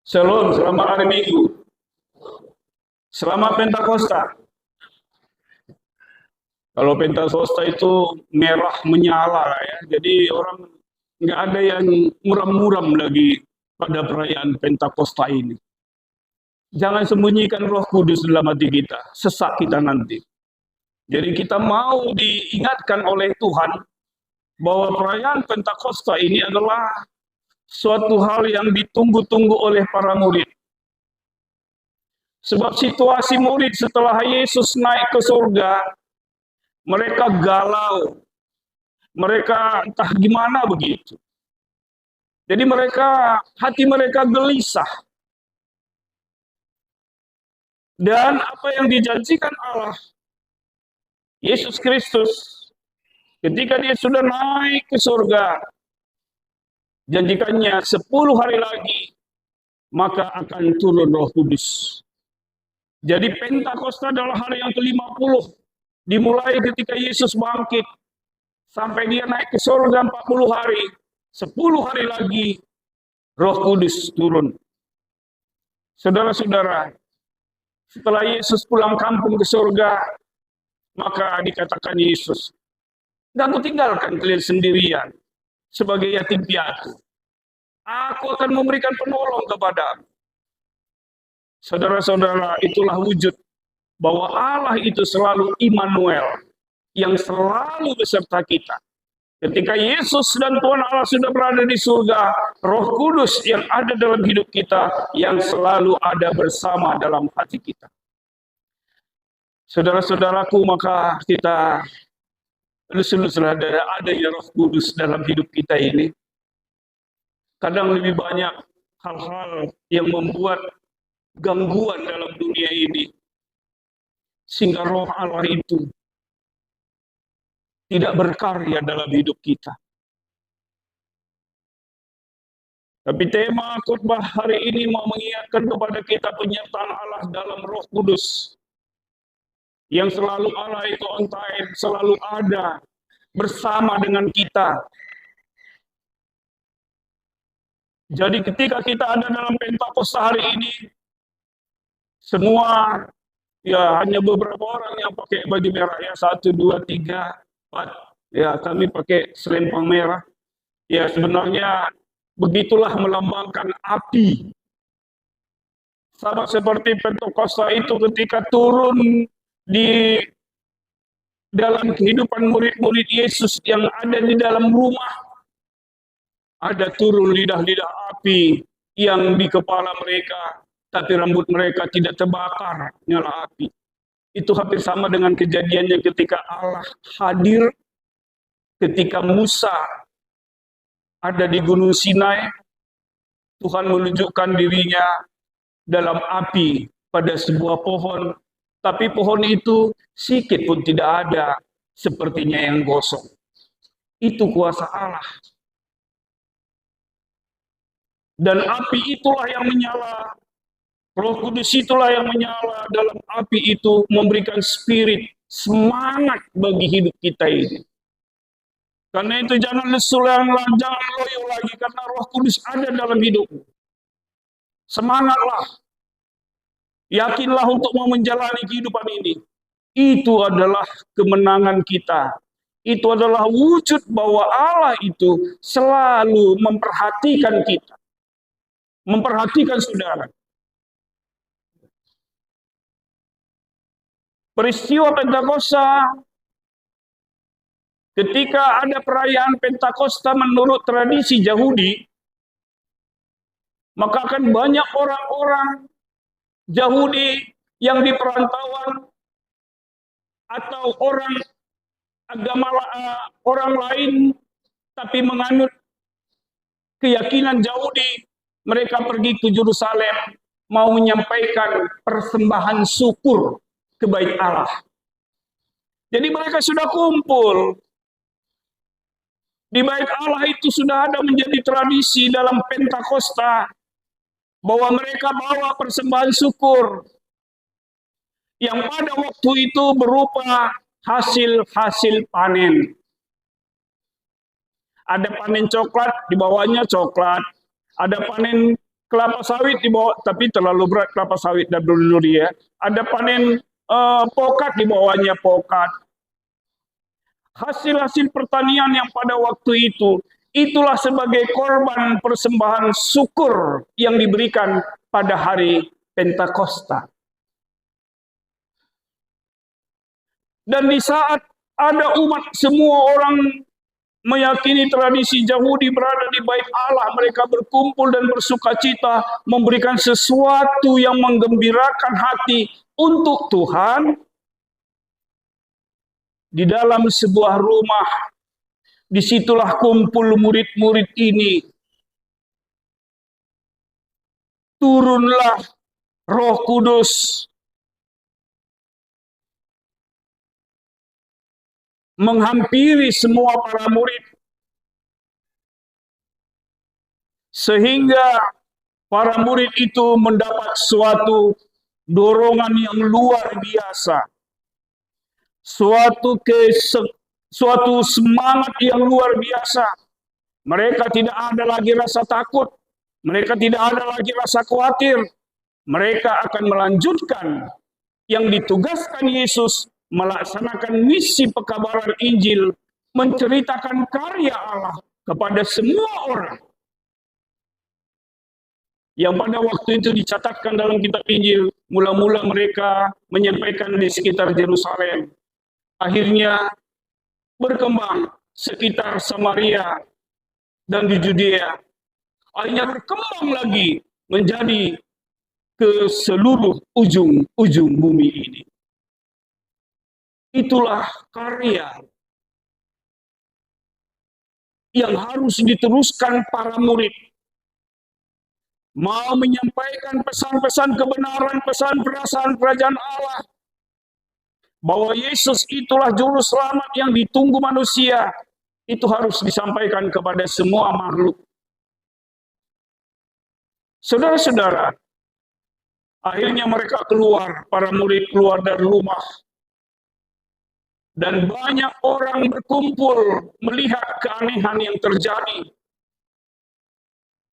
Shalom, selamat hari Minggu. Selamat Pentakosta. Kalau Pentakosta itu merah menyala ya. Jadi orang nggak ada yang muram-muram lagi pada perayaan Pentakosta ini. Jangan sembunyikan Roh Kudus dalam hati kita, sesak kita nanti. Jadi kita mau diingatkan oleh Tuhan bahwa perayaan Pentakosta ini adalah suatu hal yang ditunggu-tunggu oleh para murid. Sebab situasi murid setelah Yesus naik ke surga, mereka galau, mereka entah gimana begitu. Jadi hati mereka gelisah. Dan apa yang dijanjikan Allah, Yesus Kristus, ketika dia sudah naik ke surga, janjikannya 10 hari lagi, maka akan turun Roh Kudus. Jadi Pentakosta adalah hari yang ke-50, dimulai ketika Yesus bangkit, sampai dia naik ke surga 40 hari, 10 hari lagi, Roh Kudus turun. Saudara-saudara, setelah Yesus pulang kampung ke surga, maka dikatakan Yesus, "Dan aku tinggalkan kalian sendirian sebagai yatim piatu. Aku akan memberikan penolong kepadamu." Saudara-saudara, itulah wujud bahwa Allah itu selalu Immanuel, yang selalu beserta kita. Ketika Yesus dan Tuhan Allah sudah berada di surga, Roh Kudus yang ada dalam hidup kita, yang selalu ada bersama dalam hati kita. Saudara-saudaraku, maka kita lulus-luluslah dari adanya Roh Kudus dalam hidup kita ini. Kadang lebih banyak hal-hal yang membuat gangguan dalam dunia ini, sehingga Roh Allah itu tidak berkarya dalam hidup kita. Tapi tema khotbah hari ini mau mengingatkan kepada kita penyertaan Allah dalam Roh Kudus, yang selalu Allah itu on time, selalu ada bersama dengan kita. Jadi ketika kita ada dalam Pentakosta hari ini, semua ya hanya beberapa orang yang pakai baju merah ya, 1, 2, 3, 4. Ya, kami pakai selempang merah. Ya, sebenarnya begitulah melambangkan api. Sama seperti Pentakosta itu ketika turun di dalam kehidupan murid-murid Yesus yang ada di dalam rumah, ada turun lidah-lidah api yang di kepala mereka, tapi rambut mereka tidak terbakar nyala api. Itu hampir sama dengan kejadiannya ketika Allah hadir, ketika Musa ada di Gunung Sinai. Tuhan menunjukkan dirinya dalam api pada sebuah pohon, tapi pohon itu sikit pun tidak ada, sepertinya yang gosong. Itu kuasa Allah. Dan api itulah yang menyala, Roh Kudus itulah yang menyala dalam api itu, memberikan spirit, semangat bagi hidup kita ini. Karena itu jangan lesu, jangan loyo lagi, karena Roh Kudus ada dalam hidupmu. Semangatlah, yakinlah untuk mau menjalani kehidupan ini. Itu adalah kemenangan kita. Itu adalah wujud bahwa Allah itu selalu memperhatikan kita, memperhatikan saudara. Peristiwa Pentakosta, ketika ada perayaan Pentakosta menurut tradisi Yahudi, maka akan banyak orang-orang Yahudi yang di perantauan atau orang agama orang lain tapi menganut keyakinan Yahudi, mereka pergi ke Yerusalem mau menyampaikan persembahan syukur ke bait Allah. Jadi mereka sudah kumpul di bait Allah, itu sudah ada menjadi tradisi dalam Pentakosta bahwa mereka bawa persembahan syukur yang pada waktu itu berupa hasil-hasil panen. Ada panen coklat, di bawahnya coklat. Ada panen kelapa sawit dibawa, tapi terlalu berat kelapa sawit dan duri ya. Ada panen pokat di bawahnya pokat. Hasil-hasil pertanian yang pada waktu itu, itulah sebagai korban persembahan syukur yang diberikan pada hari Pentakosta. Dan di saat ada umat semua orang meyakini tradisi Yahudi berada di bait Allah, mereka berkumpul dan bersukacita, memberikan sesuatu yang menggembirakan hati untuk Tuhan. Di dalam sebuah rumah, disitulah kumpul murid-murid ini. Turunlah Roh Kudus, menghampiri semua para murid, sehingga para murid itu mendapat suatu dorongan yang luar biasa, suatu semangat yang luar biasa. Mereka tidak ada lagi rasa takut, mereka tidak ada lagi rasa khawatir. Mereka akan melanjutkan yang ditugaskan Yesus, melaksanakan misi pekabaran Injil, menceritakan karya Allah kepada semua orang. Yang pada waktu itu dicatatkan dalam kitab Injil, mula-mula mereka menyampaikan di sekitar Yerusalem. Akhirnya berkembang sekitar Samaria dan di Judea. Akhirnya berkembang lagi menjadi ke seluruh ujung bumi ini. Itulah karya yang harus diteruskan para murid. Mau menyampaikan pesan-pesan kebenaran, pesan perasaan kerajaan Allah, bahwa Yesus itulah juru selamat yang ditunggu manusia, itu harus disampaikan kepada semua makhluk. Saudara-saudara, akhirnya mereka keluar, para murid keluar dari rumah. Dan banyak orang berkumpul melihat keanehan yang terjadi.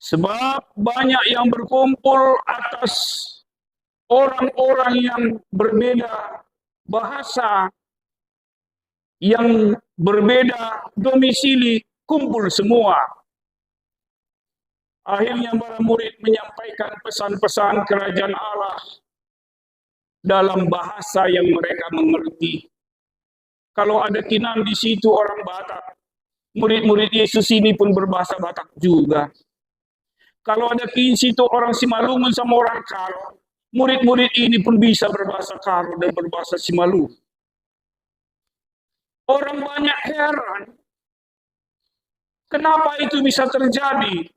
Sebab banyak yang berkumpul atas orang-orang yang berbeda bahasa, yang berbeda domisili, kumpul semua. Akhirnya para murid menyampaikan pesan-pesan kerajaan Allah dalam bahasa yang mereka mengerti. Kalau ada Kinan di situ orang Batak, murid-murid Yesus ini pun berbahasa Batak juga. Kalau ada di situ orang Simalungun sama orang Karo, murid-murid ini pun bisa berbahasa Karo dan berbahasa Simalungun. Orang banyak heran, kenapa itu bisa terjadi?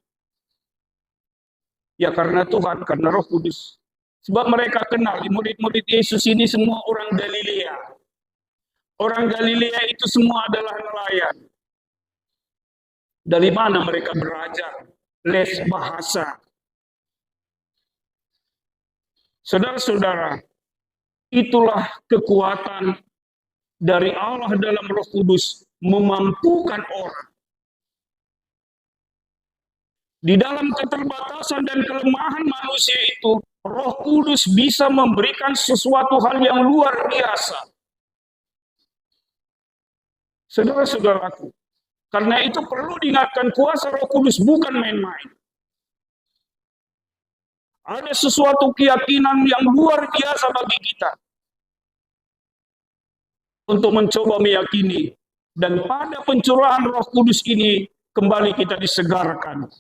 Ya karena Tuhan, karena Roh Kudus. Sebab mereka kenal, murid-murid Yesus ini semua orang Galilea. Orang Galilea itu semua adalah nelayan. Dari mana mereka belajar? Les bahasa. Saudara-saudara, itulah kekuatan dari Allah dalam Roh Kudus memampukan orang. Di dalam keterbatasan dan kelemahan manusia itu, Roh Kudus bisa memberikan sesuatu hal yang luar biasa. Saudara-saudaraku, karena itu perlu diingatkan, kuasa Roh Kudus bukan main-main. Ada sesuatu keyakinan yang luar biasa bagi kita untuk mencoba meyakini, dan pada pencurahan Roh Kudus ini kembali kita disegarkan.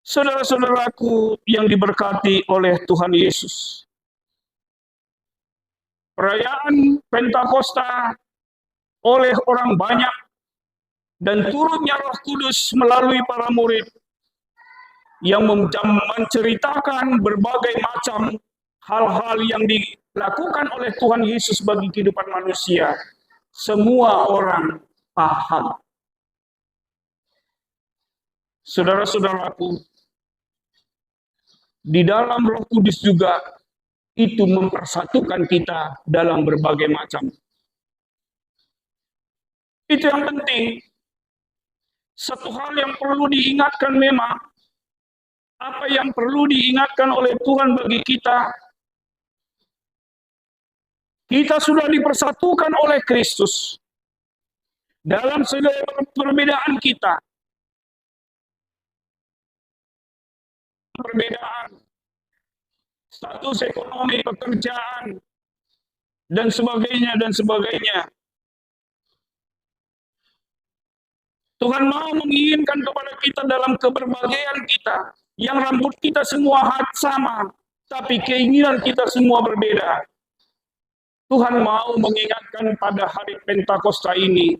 Saudara-saudaraku yang diberkati oleh Tuhan Yesus, perayaan Pentakosta oleh orang banyak dan turunnya Roh Kudus melalui para murid yang menceritakan berbagai macam hal-hal yang dilakukan oleh Tuhan Yesus bagi kehidupan manusia. Semua orang paham. Saudara-saudaraku, di dalam Roh Kudus juga itu mempersatukan kita dalam berbagai macam. Itu yang penting. Satu hal yang perlu diingatkan memang, Apa yang perlu diingatkan oleh Tuhan bagi kita? Kita sudah dipersatukan oleh Kristus. Dalam segala perbedaan kita, perbedaan status ekonomi, pekerjaan, dan sebagainya, dan sebagainya. Tuhan mau menginginkan kepada kita dalam keberbagian kita, yang rambut kita semua sama, tapi keinginan kita semua berbeda. Tuhan mau mengingatkan pada hari Pentakosta ini,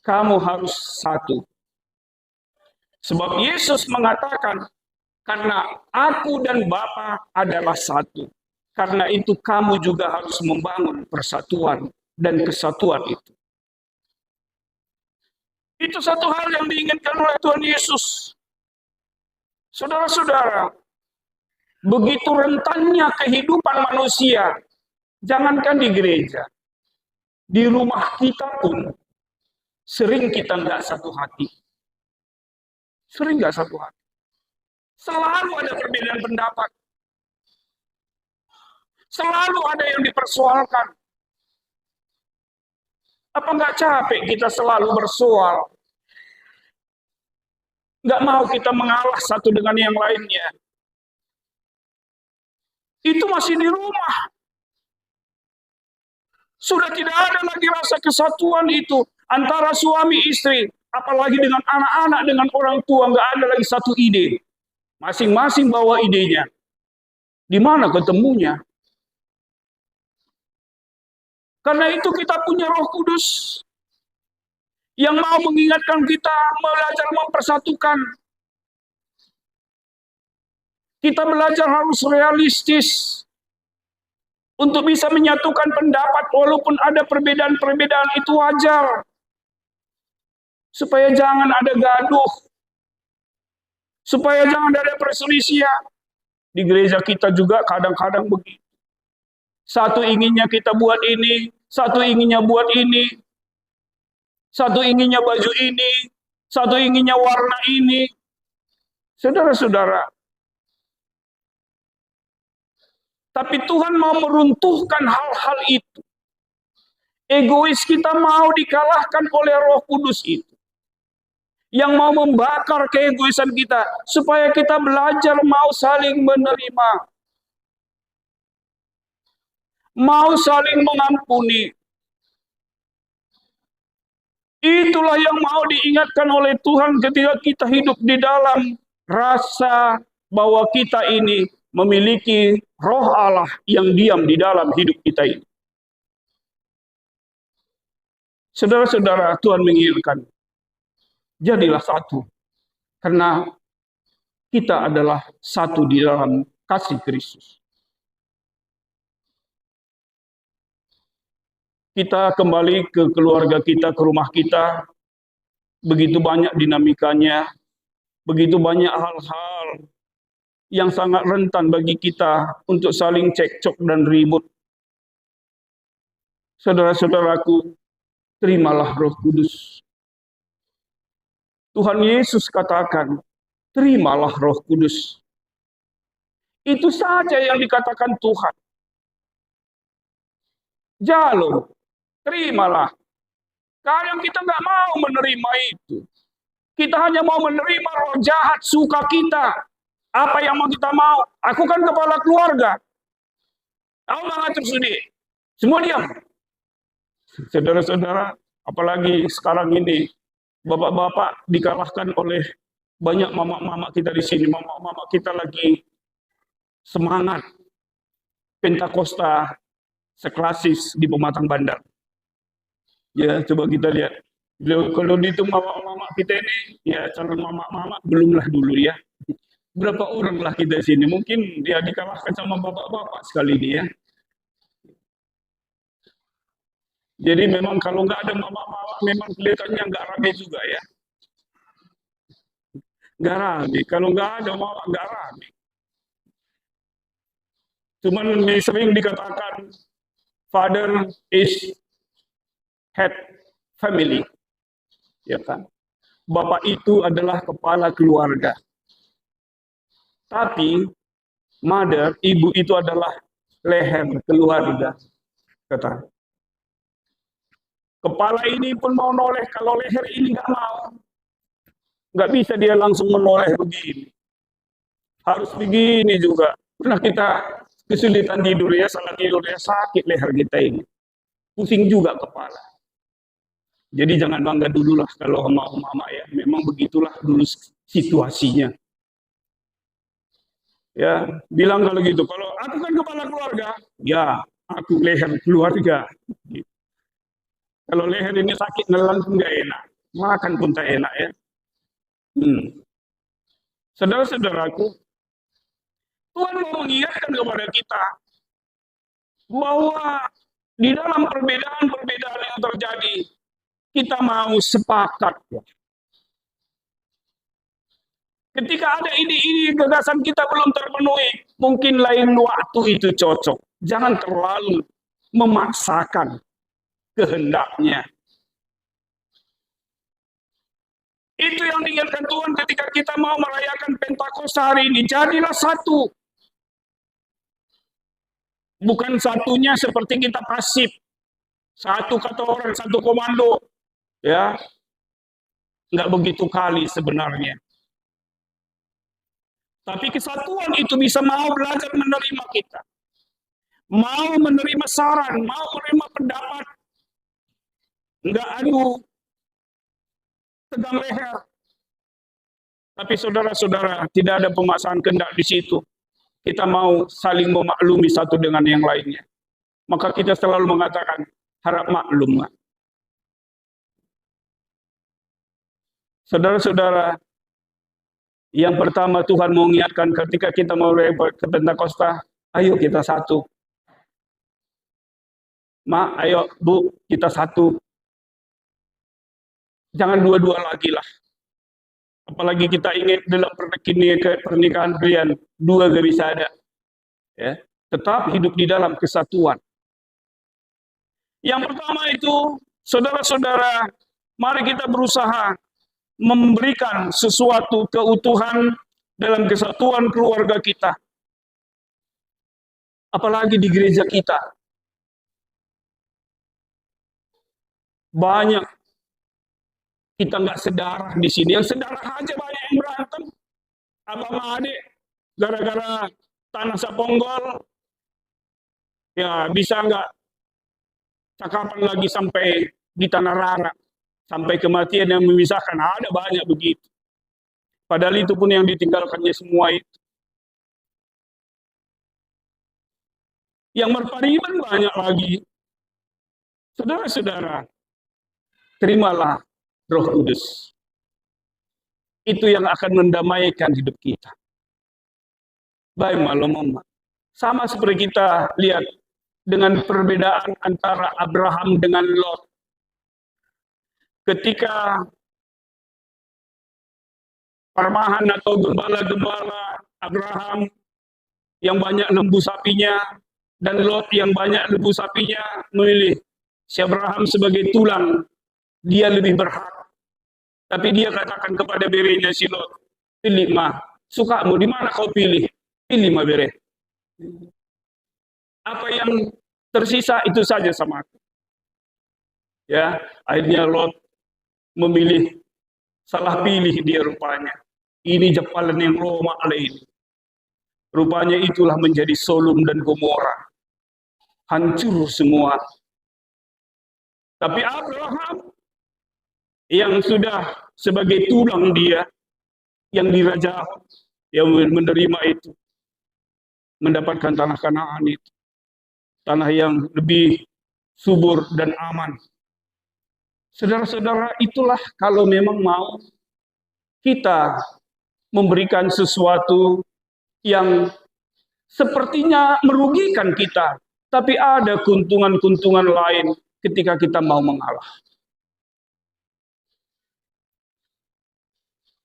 kamu harus satu. Sebab Yesus mengatakan, karena aku dan Bapa adalah satu. Karena itu kamu juga harus membangun persatuan dan kesatuan itu. Itu satu hal yang diinginkan oleh Tuhan Yesus. Saudara-saudara, begitu rentannya kehidupan manusia, jangankan di gereja, di rumah kita pun sering kita nggak satu hati. Sering nggak satu hati. Selalu ada perbedaan pendapat. Selalu ada yang dipersoalkan. Apa nggak capek kita selalu bersoal? Nggak mau kita mengalah satu dengan yang lainnya. Itu masih di rumah. Sudah tidak ada lagi rasa kesatuan itu antara suami istri, apalagi dengan anak-anak, dengan orang tua, nggak ada lagi satu ide. Masing-masing bawa idenya. Di mana ketemunya? Karena itu kita punya Roh Kudus yang mau mengingatkan kita belajar mempersatukan. Kita belajar harus realistis untuk bisa menyatukan pendapat walaupun ada perbedaan-perbedaan, itu wajar. Supaya jangan ada gaduh. Supaya jangan ada perselisihan. Di gereja kita juga kadang-kadang begitu. Satu inginnya kita buat ini, satu inginnya buat ini, satu inginnya baju ini, satu inginnya warna ini. Saudara-saudara, tapi Tuhan mau meruntuhkan hal-hal itu. Egois kita mau dikalahkan oleh Roh Kudus itu. Yang mau membakar keegoisan kita, supaya kita belajar mau saling menerima. Mau saling mengampuni. Itulah yang mau diingatkan oleh Tuhan ketika kita hidup di dalam rasa bahwa kita ini memiliki Roh Allah yang diam di dalam hidup kita ini. Saudara-saudara, Tuhan mengingatkan, jadilah satu. Karena kita adalah satu di dalam kasih Kristus. Kita kembali ke keluarga kita, ke rumah kita, begitu banyak dinamikanya, begitu banyak hal-hal yang sangat rentan bagi kita untuk saling cekcok dan ribut. Saudara-saudaraku, terimalah Roh Kudus. Tuhan Yesus katakan, terimalah Roh Kudus. Itu saja yang dikatakan Tuhan. Jalur, terimalah. Kadang kita nggak mau menerima itu. Kita hanya mau menerima roh jahat suka kita. Apa yang mau kita mau? Aku kan kepala keluarga. Aku nggak ngatur sendiri. Semua diam. Saudara-saudara, apalagi sekarang ini, bapak-bapak dikalahkan oleh banyak mama-mama kita di sini. Mama-mama kita lagi semangat Pentakosta seklasis di Pematang Bandar. Ya, coba kita lihat. Kalau dihitung mama-mama kita ini, ya calon mama-mama belumlah dulu ya. Berapa orang lah kita di sini? Mungkin ya dikalahkan sama bapak-bapak sekali ini ya. Jadi memang kalau nggak ada mama-mama, memang kelihatannya nggak rame juga ya. Nggak rame. Kalau nggak ada mama, nggak rame. Cuman sering dikatakan, father is head family. Ya kan? Bapak itu adalah kepala keluarga. Tapi mother, ibu itu adalah leher keluarga. Kata, kepala ini pun mau noleh, kalau leher ini nggak mau. Nggak bisa dia langsung menoleh begini. Harus begini juga. Pernah kita kesulitan tidur ya, salah tidur ya, sakit leher kita ini. Pusing juga kepala. Jadi jangan bangga dulu lah kalau mau mama ya. Memang begitulah dulu situasinya. Ya, bilang kalau gitu. Kalau aku kan kepala keluarga, ya aku leher keluarga. Kalau leher ini sakit, nelan pun nggak enak. Makan pun tak enak ya. Saudara-saudaraku, Tuhan mau mengingatkan kepada kita bahwa di dalam perbedaan-perbedaan yang terjadi, kita mau sepakat. Ketika ada ini gagasan kita belum terpenuhi, mungkin lain waktu itu cocok. Jangan terlalu memaksakan kehendaknya. Itu yang diingatkan Tuhan ketika kita mau merayakan Pentakosta hari ini. Jadilah satu. Bukan satunya seperti kita pasif. Satu kata orang, satu komando. Ya, nggak begitu kali sebenarnya. Tapi kesatuan itu bisa mau belajar menerima kita. Mau menerima saran, mau menerima pendapat. Nggak adu tegang leher. Tapi saudara-saudara, tidak ada pemaksaan kehendak di situ. Kita mau saling memaklumi satu dengan yang lainnya. Maka kita selalu mengatakan, harap maklum. Saudara-saudara, yang pertama Tuhan mau mengingatkan ketika kita mau ke Pentakosta, ayo kita satu. Ma, ayo Bu, kita satu. Jangan dua-dua lagi lah. Apalagi kita ingin dalam pernikahan kalian, dua gak bisa ada. Ya, tetap hidup di dalam kesatuan. Yang pertama itu, saudara-saudara, mari kita berusaha memberikan sesuatu keutuhan dalam kesatuan keluarga kita. Apalagi di gereja kita. Banyak kita nggak sedarah di sini. Yang sedarah aja banyak yang berantem. Abang adik, gara-gara tanah Saponggol, ya bisa nggak cakapan lagi sampai di tanah Rara. Sampai kematian yang memisahkan. Ada banyak begitu. Padahal itu pun yang ditinggalkannya semua itu. Yang berpariban banyak lagi. Saudara-saudara, terimalah Roh Kudus. Itu yang akan mendamaikan hidup kita. Baik malam, sama seperti kita lihat dengan perbedaan antara Abraham dengan Lot. Ketika permahan atau gembala-gembala Abraham yang banyak lembu sapinya dan Lot yang banyak lembu sapinya memilih si Abraham sebagai tulang, dia lebih berhak. Tapi dia katakan kepada berenya si Lot, pilih mah, sukamu di mana kau pilih? Pilih mah bere. Apa yang tersisa itu saja sama aku. Ya, akhirnya Lot memilih, salah pilih dia rupanya. Ini japalan yang Roma ini. Rupanya itulah menjadi Sodom dan Gomora. Hancur semua. Tapi Abraham yang sudah sebagai tulang dia, yang dirajah, yang menerima itu, mendapatkan tanah Kanaan itu. Tanah yang lebih subur dan aman. Saudara-saudara, itulah kalau memang mau kita memberikan sesuatu yang sepertinya merugikan kita, tapi ada keuntungan-keuntungan lain ketika kita mau mengalah.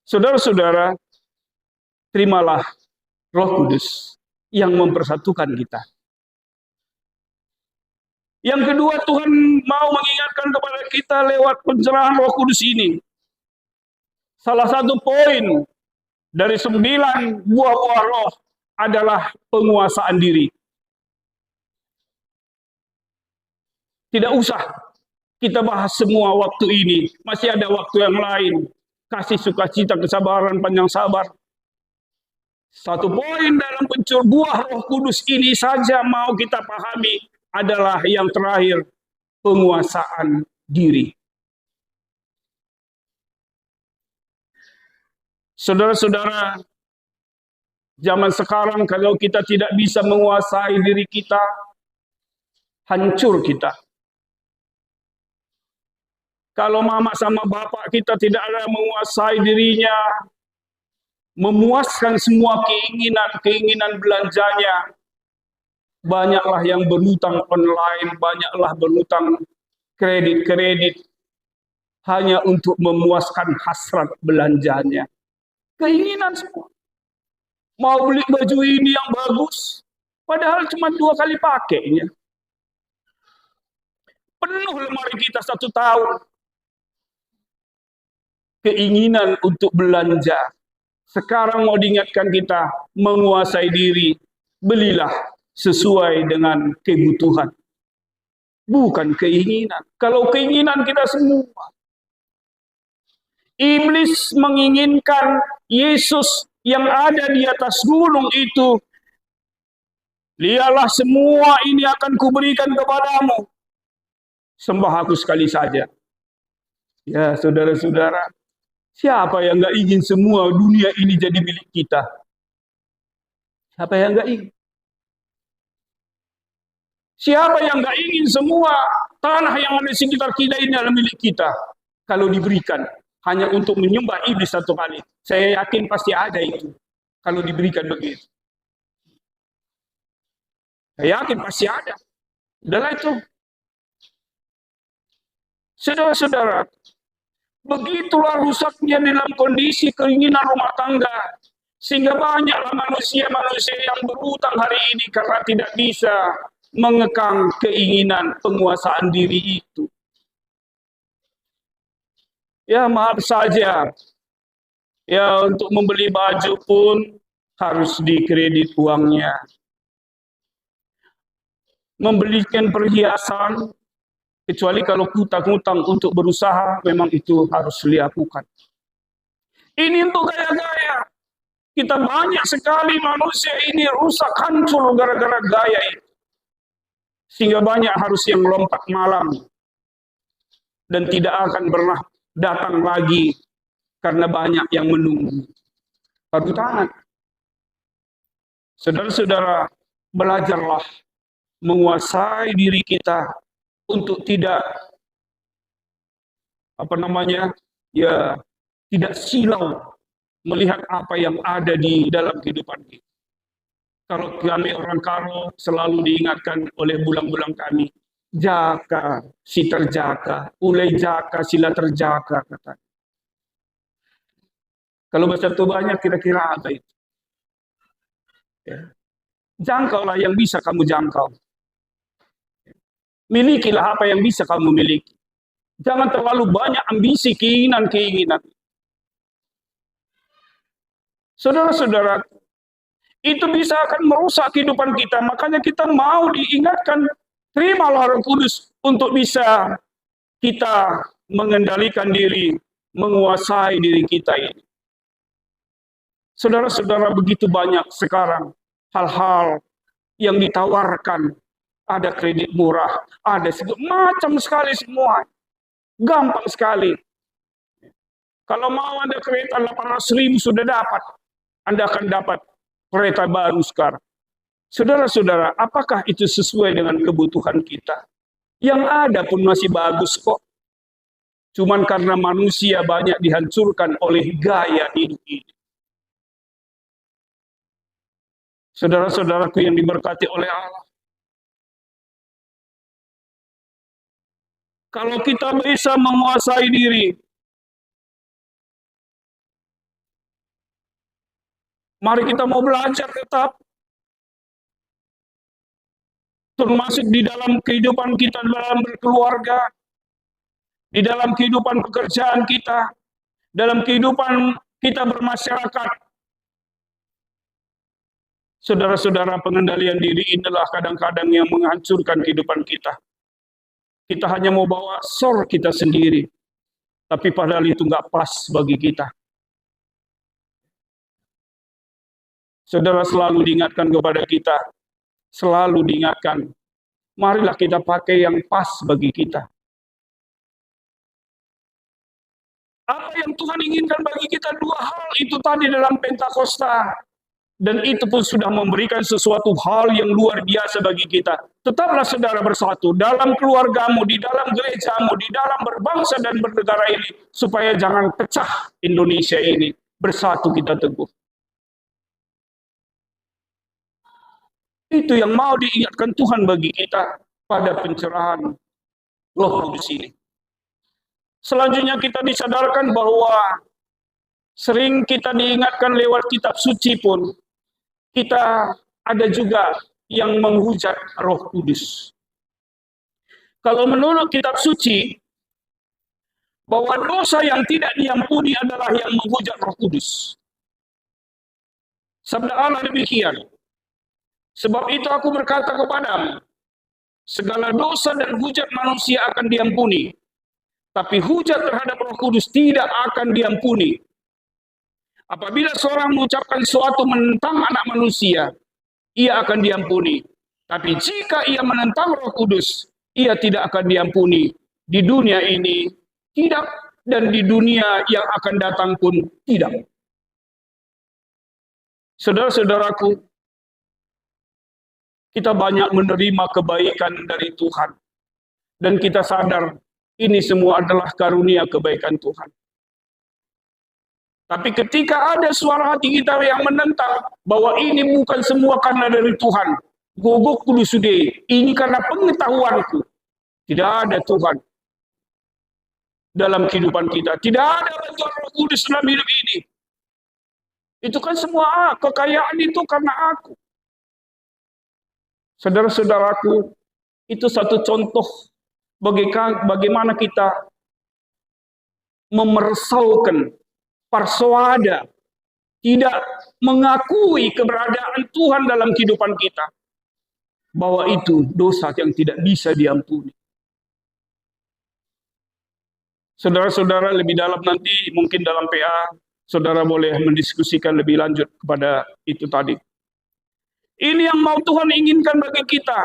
Saudara-saudara, terimalah Roh Kudus yang mempersatukan kita. Yang kedua, Tuhan mau mengingatkan kepada kita lewat pencerahan Roh Kudus ini. Salah satu poin dari 9 buah-buah roh adalah penguasaan diri. Tidak usah kita bahas semua waktu ini, masih ada waktu yang lain. Kasih sukacita, kesabaran, panjang sabar. Satu poin dalam pencur buah Roh Kudus ini saja mau kita pahami adalah yang terakhir, penguasaan diri. Saudara-saudara, zaman sekarang kalau kita tidak bisa menguasai diri kita, hancur kita. Kalau mama sama bapak kita tidak ada menguasai dirinya, memuaskan semua keinginan belanjanya, banyaklah yang berhutang online, banyaklah berhutang kredit hanya untuk memuaskan hasrat belanjanya. Keinginan semua. Mau beli baju ini yang bagus, padahal cuma 2 kali pakainya. Penuh lemari kita 1 tahun. Keinginan untuk belanja. Sekarang mau diingatkan kita menguasai diri. Belilah sesuai dengan kebutuhan. Bukan keinginan. Kalau keinginan kita semua. Iblis menginginkan Yesus yang ada di atas gunung itu. Lihatlah semua ini akan kuberikan kepadamu. Sembah aku sekali saja. Ya saudara-saudara, siapa yang nggak ingin semua dunia ini jadi milik kita? Siapa yang nggak ingin? Siapa yang nggak ingin semua tanah yang ada di sekitar kita ini adalah milik kita? Kalau diberikan hanya untuk menyembah iblis 1 kali, saya yakin pasti ada itu. Kalau diberikan begitu, saya yakin pasti ada. Udahlah itu. Saudara-saudara, begitulah rusaknya dalam kondisi keinginan rumah tangga. Sehingga banyaklah manusia-manusia yang berhutang hari ini karena tidak bisa mengekang keinginan penguasaan diri itu. Ya maaf saja, ya untuk membeli baju pun harus dikredit uangnya. Membelikan perhiasan, kecuali kalau hutang-hutang untuk berusaha, memang itu harus dilakukan. Ini untuk gaya-gaya. Kita banyak sekali manusia ini rusak, hancur gara-gara gaya itu. Sehingga banyak harus yang lompat malam. Dan tidak akan pernah datang lagi. Karena banyak yang menunggu. Baru tangan. Saudara-saudara, belajarlah menguasai diri kita untuk tidak tidak silau melihat apa yang ada di dalam kehidupan kita. Kalau kami orang Karo selalu diingatkan oleh bulang-bulang kami, jaka si terjaka, ulai jaka sila terjaka, kata. Kalau bahasa banyak kira-kira apa itu? Ya. Jangkaulah yang bisa kamu jangkau. Milikilah apa yang bisa kamu miliki. Jangan terlalu banyak ambisi, keinginan. Saudara-saudara, itu bisa akan merusak kehidupan kita. Makanya kita mau diingatkan, terimalah Roh Kudus untuk bisa kita mengendalikan diri, menguasai diri kita ini. Saudara-saudara, begitu banyak sekarang hal-hal yang ditawarkan. Ada kredit murah, ada macam sekali semua. Gampang sekali. Kalau mau Anda kereta 800.000 sudah dapat. Anda akan dapat kereta baru sekarang. Saudara-saudara, apakah itu sesuai dengan kebutuhan kita? Yang ada pun masih bagus kok. Cuman karena manusia banyak dihancurkan oleh gaya hidup ini. Saudara-saudaraku yang diberkati oleh Allah. Kalau kita bisa menguasai diri, mari kita mau belajar tetap. Termasuk di dalam kehidupan kita, dalam berkeluarga, di dalam kehidupan pekerjaan kita, dalam kehidupan kita bermasyarakat. Saudara-saudara, pengendalian diri inilah kadang-kadang yang menghancurkan kehidupan kita. Kita hanya mau bawa sor kita sendiri, tapi padahal itu nggak pas bagi kita. Saudara, selalu diingatkan kepada kita, selalu diingatkan, marilah kita pakai yang pas bagi kita. Apa yang Tuhan inginkan bagi kita, dua hal itu tadi dalam Pentakosta. Dan itu pun sudah memberikan sesuatu hal yang luar biasa bagi kita. Tetaplah saudara bersatu dalam keluargamu, di dalam gerejamu, di dalam berbangsa dan bernegara ini, supaya jangan pecah Indonesia ini. Bersatu kita teguh. Itu yang mau diingatkan Tuhan bagi kita pada pencerahan Roh Kudus ini. Selanjutnya kita disadarkan bahwa sering kita diingatkan lewat kitab suci pun, kita ada juga yang menghujat Roh Kudus. Kalau menurut kitab suci, bahwa dosa yang tidak diampuni adalah yang menghujat Roh Kudus. Sabda Allah demikian. Sebab itu aku berkata kepadamu, segala dosa dan hujat manusia akan diampuni, tapi hujat terhadap Roh Kudus tidak akan diampuni. Apabila seorang mengucapkan sesuatu menentang anak manusia, ia akan diampuni. Tapi jika ia menentang Roh Kudus, ia tidak akan diampuni. Di dunia ini tidak, dan di dunia yang akan datang pun tidak. Saudara-saudaraku, kita banyak menerima kebaikan dari Tuhan. Dan kita sadar, ini semua adalah karunia kebaikan Tuhan. Tapi ketika ada suara hati kita yang menentang bahwa ini bukan semua karena dari Tuhan, gogok kudu sude, ini karena pengetahuanku. Tidak ada Tuhan dalam kehidupan kita. Tidak ada bantuan Roh Kudus dalam hidup ini. Itu kan semua kekayaan itu karena aku. Saudara-saudaraku, itu satu contoh bagaimana kita memersaukan parsoada, tidak mengakui keberadaan Tuhan dalam kehidupan kita, bahwa itu dosa yang tidak bisa diampuni. Saudara-saudara, lebih dalam nanti mungkin dalam PA, saudara boleh mendiskusikan lebih lanjut kepada itu tadi. Ini yang mau Tuhan inginkan bagi kita.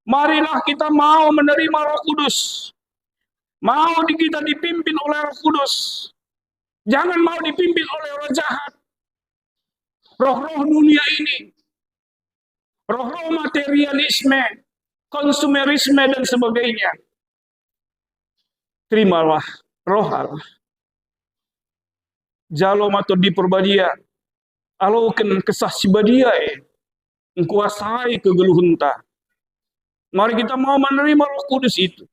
Marilah kita mau menerima Roh Kudus. Mau kita dipimpin oleh Roh Kudus. Jangan mau dipimpin oleh roh jahat. Roh-roh dunia ini. Roh-roh materialisme, konsumerisme dan sebagainya. Terimalah roh Allah. Jalom atau di perbadia. Aloken kesah sibadia mengkuasai kegeluhunta. Mari kita mau menerima Roh Kudus itu.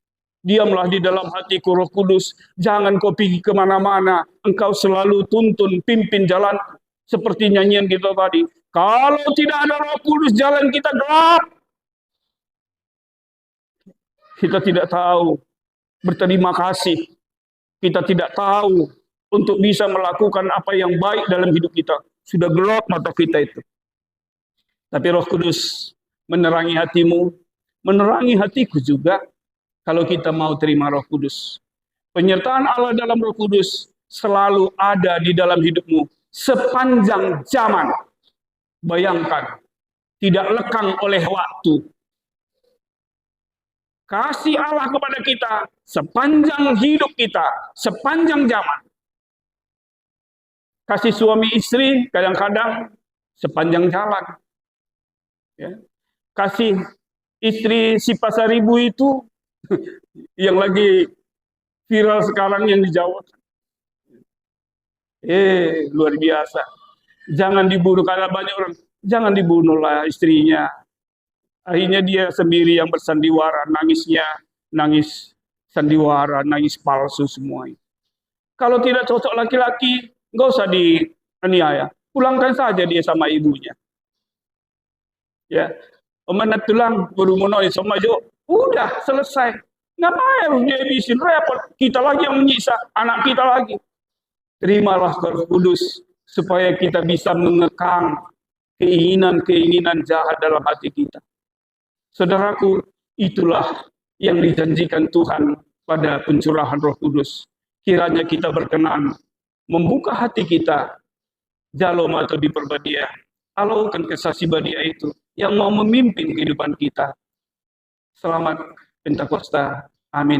Diamlah di dalam hatiku Roh Kudus. Jangan kau pergi kemana-mana. Engkau selalu tuntun, pimpin jalan. Seperti nyanyian kita tadi. Kalau tidak ada Roh Kudus, jalan kita gelap. Kita tidak tahu berterima kasih. Kita tidak tahu untuk bisa melakukan apa yang baik dalam hidup kita. Sudah gelap mata kita itu. Tapi Roh Kudus menerangi hatimu, menerangi hatiku juga. Kalau kita mau terima Roh Kudus. Penyertaan Allah dalam Roh Kudus selalu ada di dalam hidupmu sepanjang zaman. Bayangkan, tidak lekang oleh waktu. Kasih Allah kepada kita sepanjang hidup kita, sepanjang zaman. Kasih suami istri kadang-kadang sepanjang jalan. Ya. Kasih istri si Pasaribu itu yang lagi viral sekarang yang di Jawa. Luar biasa. Jangan dibunuh, karena banyak orang, jangan dibunuhlah istrinya. Akhirnya dia sendiri yang bersandiwara, nangisnya, nangis sandiwara, nangis palsu semua. Kalau tidak cocok laki-laki, nggak usah dianiaya. Pulangkan saja dia sama ibunya. Ya, omanat tulang berumunoi sama jo. Udah selesai. Ngapain harus dia habisin? Repot. Kita lagi yang menyiksa. Anak kita lagi. Terimalah Roh Kudus. Supaya kita bisa mengekang keinginan-keinginan jahat dalam hati kita. Saudaraku, itulah yang dijanjikan Tuhan pada pencurahan Roh Kudus. Kiranya kita berkenan membuka hati kita, jalom atau diperbadia, alaukan kesasi badia itu yang mau memimpin kehidupan kita. Selamat Pentakosta. Amin.